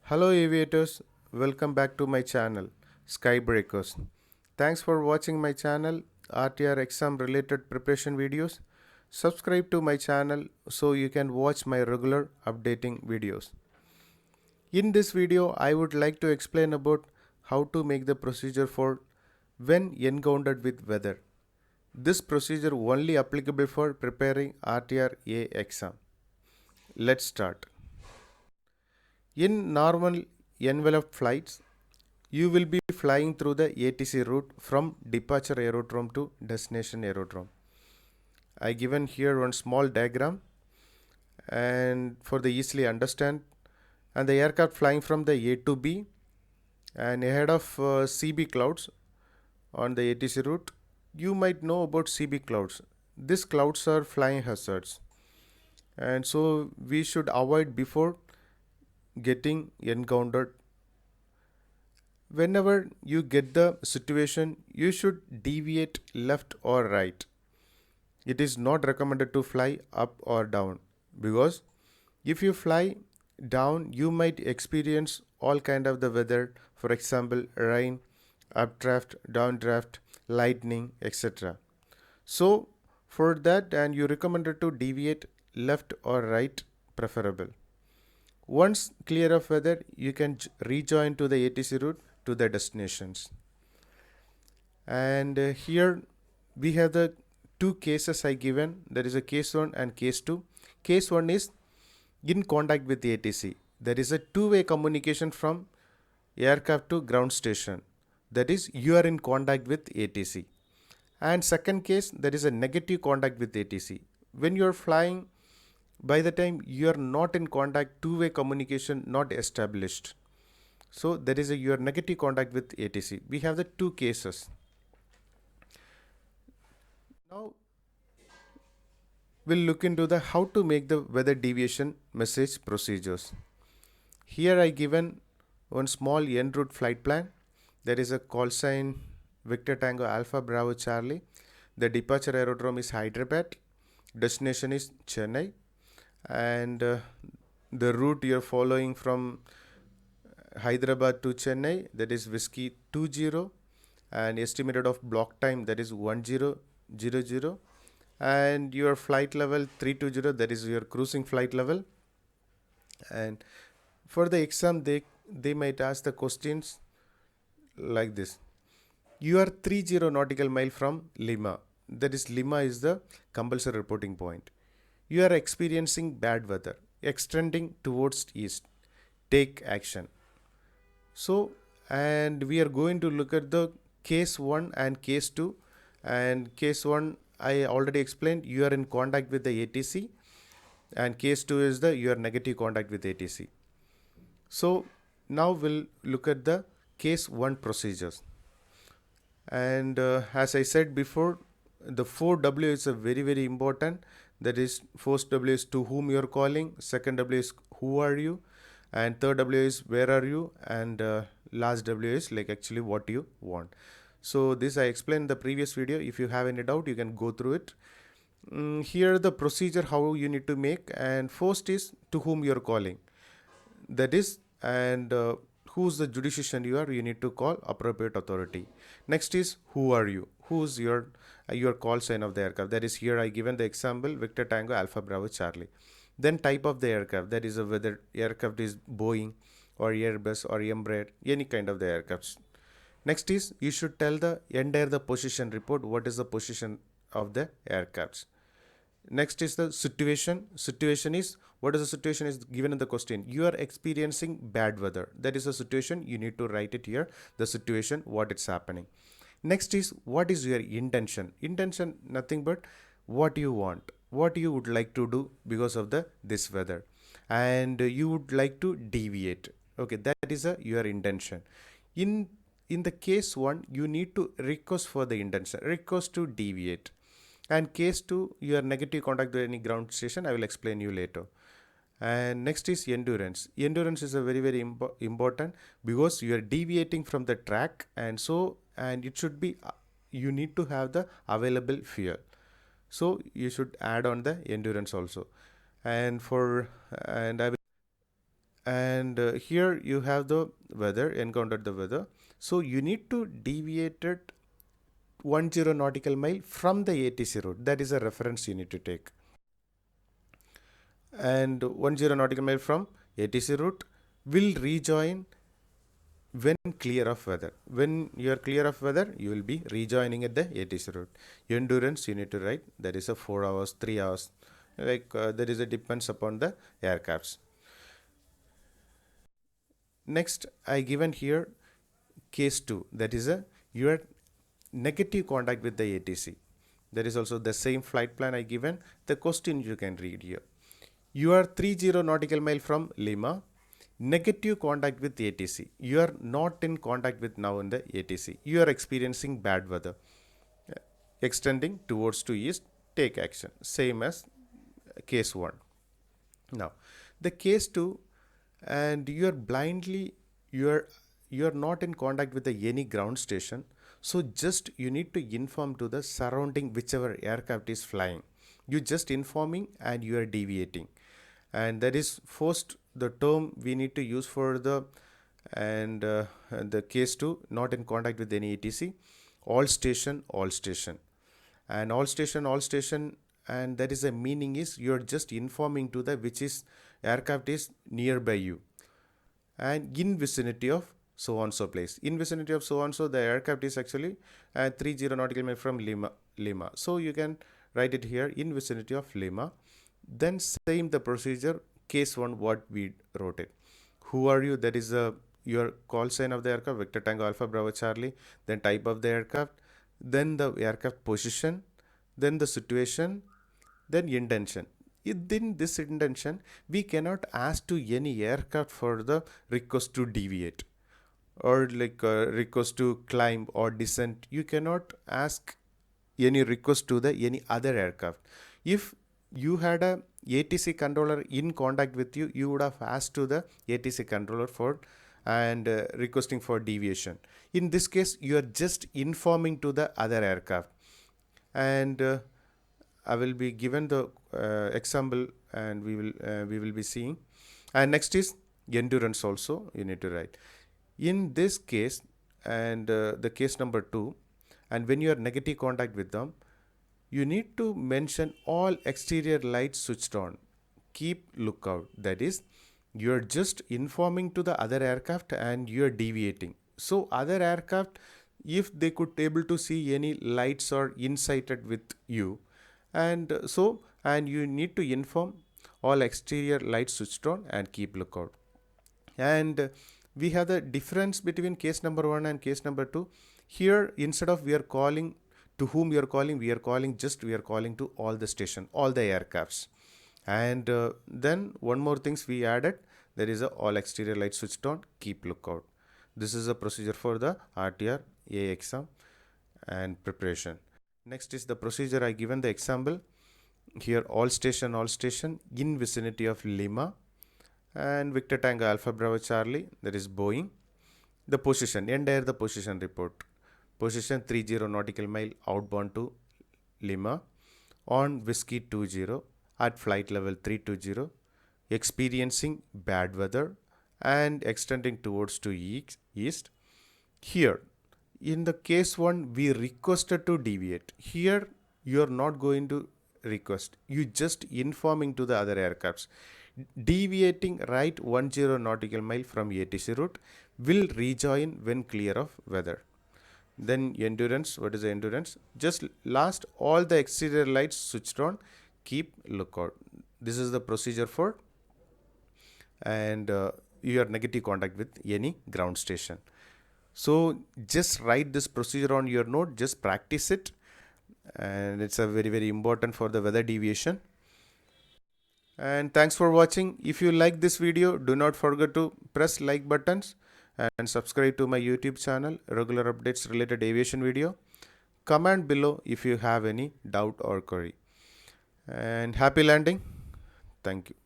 Hello aviators, welcome back to my channel Skybreakers. Thanks for watching my channel RTR exam related preparation videos. Subscribe to my channel so you can watch my regular updating videos. In this video I would like to explain about how to make the procedure for when encountered with weather. This procedure only applicable for preparing RTR A exam. Let's start. In normal envelope flights, you will be flying through the ATC route from departure aerodrome to destination aerodrome. I given here one small diagram and for the easily understand, and the aircraft flying from the A to B and ahead of CB clouds on the ATC route. You might know about CB clouds. These clouds are flying hazards, and so we should avoid before getting encountered. Whenever you get the situation, you should deviate left or right. It is not recommended to fly up or down, because if you fly down you might experience all kind of the weather, for example rain, updraft, downdraft, lightning, etc. So for that, and you recommended to deviate left or right preferable. Once clear of weather, you can rejoin to the ATC route to the destinations. And here we have the two cases I given. There is a case 1 and case 2. Case 1 is in contact with the ATC. There is a two-way communication from aircraft to ground station. That is, you are in contact with ATC. And second case, there is a negative contact with ATC. When you are flying, by the time you are not in contact, two-way communication not established. So there is a your negative contact with ATC. We have the two cases. Now we'll look into the how to make the weather deviation message procedures. Here I given one small en route flight plan. There is a call sign Victor Tango Alpha Bravo Charlie. The departure aerodrome is Hyderabad. Destination is Chennai. And the route you're following from Hyderabad to Chennai, that is Whiskey 20, and estimated of block time, that is 1000, and your flight level 320, that is your cruising flight level. And for the exam they might ask the questions like this: you are 30 nautical mile from Lima, that is Lima is the compulsory reporting point. You are experiencing bad weather extending towards east, take action. So, and we are going to look at the case 1 and case 2. And case 1 I already explained, you are in contact with the ATC, and case 2 is the you are negative contact with ATC. So now we'll look at the case 1 procedures. And as I said before, the 4W is a very important. That is, first W is to whom you are calling, second W is who are you, and third W is where are you, and last W is like actually what you want. So this I explained in the previous video. If you have any doubt, you can go through it. Here the procedure how you need to make, and first is to whom you are calling, that is, and who's the jurisdiction you need to call appropriate authority. Next is who are you, who's your call sign of the aircraft, that is here I given the example Victor Tango Alpha Bravo Charlie. Then type of the aircraft, that is whether aircraft is Boeing or Airbus or Embraer, any kind of the aircrafts. Next is you should tell the entire the position report, what is the position of the aircrafts. Next is the situation. Situation is what is the situation is given in the question. You are experiencing bad weather. That is a situation. You need to write it here. The situation, what it's happening. Next is what is your intention. Intention nothing but what you want, what you would like to do because of the this weather, and you would like to deviate. Okay, that is your intention. In the case 1, you need to request for the intention, request to deviate. And case 2, your negative contact with any ground station, I will explain you later. And next is endurance. Endurance is a very important, because you are deviating from the track, and so and it should be you need to have the available fuel, so you should add on the endurance also. And for and and here you have the weather, encountered the weather. So you need to deviate it 10 nautical mile from the ATC route. That is a reference you need to take. And 10 nautical mile from ATC route will rejoin when clear of weather. When you are clear of weather, you will be rejoining at the ATC route. Endurance you need to write, that is a 4 hours, 3 hours, like that is a depends upon the aircrafts. Next, I given here case 2, that is a your negative contact with the ATC. There is also the same flight plan I given. The question you can read here. You are 30 nautical mile from Lima, negative contact with ATC. You are not in contact with now in the ATC. You are experiencing bad weather. Extending towards to east, take action. Same as case 1. Now, the case 2, and you are blindly, you are not in contact with any ground station. So just you need to inform to the surrounding whichever aircraft is flying. You just informing and you are deviating. And that is first the term we need to use for the the case 2, not in contact with any ATC. All station, and all station, and that is a meaning is you are just informing to the which is aircraft is nearby you and in vicinity of so on so place. In vicinity of so on so, the aircraft is actually 30 nautical mile from Lima. So you can write it here in vicinity of Lima. Then same the procedure, case 1 what we wrote it. Who are you? That is your call sign of the aircraft, Victor Tango Alpha Bravo Charlie. Then type of the aircraft, then the aircraft position, then the situation, then intention. In this intention, we cannot ask to any aircraft for the request to deviate or like request to climb or descent. You cannot ask any request to the any other aircraft. If you had a ATC controller in contact with you, you would have asked to the ATC controller for and requesting for deviation. In this case, you are just informing to the other aircraft. And I will be given the example, and we will be seeing. And next is endurance also you need to write. In this case, and the case number 2, and when you are negative contact with them, you need to mention all exterior lights switched on. Keep lookout. That is, you are just informing to the other aircraft and you are deviating. So other aircraft, if they could able to see any lights or incited with you, and and you need to inform all exterior lights switched on and keep lookout. And we have the difference between case number 1 and case number 2. Here, instead of we are calling to whom we are calling, we are calling to all the station, all the aircrafts. And then one more things we added, there is a all exterior lights switched on, keep lookout. This is a procedure for the RTR A exam and preparation. Next is the procedure I given the example. Here all station in vicinity of Lima and Victor Tango Alpha Bravo Charlie, that is Boeing. The position, entire the position report. Position 30 nautical mile outbound to Lima on Whiskey 20 at flight level 320, experiencing bad weather and extending towards to east. Here, in the case 1, we requested to deviate. Here, you are not going to request. You just informing to the other aircrafts. Deviating right 10 nautical mile from ATC route will rejoin when clear of weather. Then endurance, what is the endurance? Just last, all the exterior lights switched on, keep lookout. This is the procedure for and your negative contact with any ground station. So just write this procedure on your note, just practice it, and it's a very important for the weather deviation. And thanks for watching. If you like this video, do not forget to press like buttons and subscribe to my YouTube channel, regular updates related aviation video. Comment below if you have any doubt or query. And happy landing. Thank you.